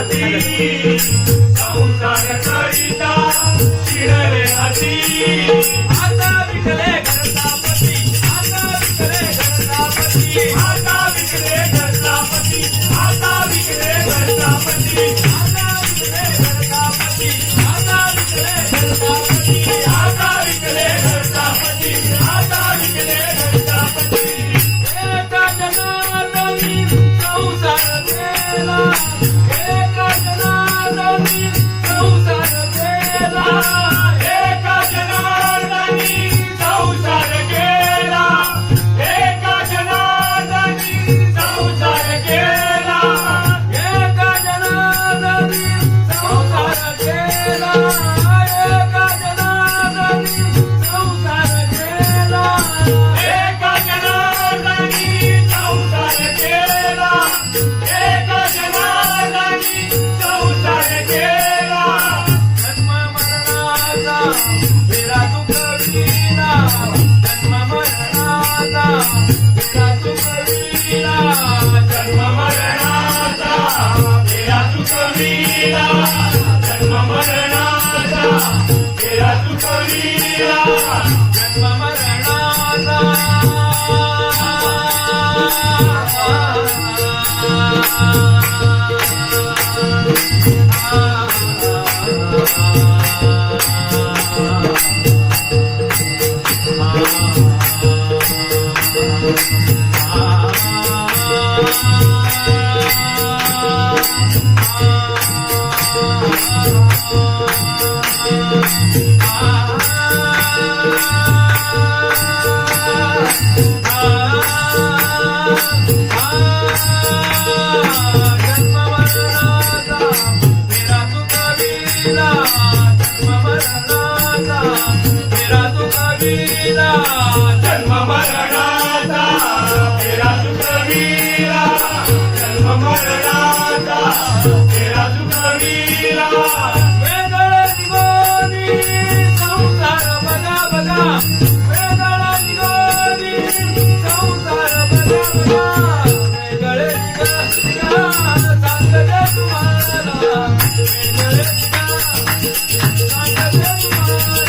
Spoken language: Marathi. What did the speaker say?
हाती संसार करिता शिरले हाती आता विकले घरचापती आता विकले घरचापती आता विकले घरचापती आता विकले घरचापती आता विकले घरचापती आता विकले घरचापती आता विकले घरचापती आता विकले घरचापती एका जनार्दनी संसार केला एका जनार्दनी संसार केला एका जनार्दनी संसार केला एका जनार्दनी संसार केला एका जनार्दनी संसार केला एका जनार्दनी संसार केला एका जनार्दनी संसार केला एका जनार्दनी संसार केला जन्म मरणाचा फेरा तू करीला जन्म मरणाचा फेरा तू करीला जन्म मरणाचा फेरा तू करीला जन्म मरणाचा फेरा तू करीला जन्म मरणाचा जन्म मरणाचा फेरा तू करीला जन्म मरणाचा फेरा तू करीला जन्म मरणाचा फेरा तू करीला जन्म मरणाचा फेरा तू करीला वेगळा निगोनी संसार बघा बघा वेगळा निगोनी संसार बघा बघा वेगळे निगा सांगते तुम्हाला वेगळे निगा सांगते तुम्हाला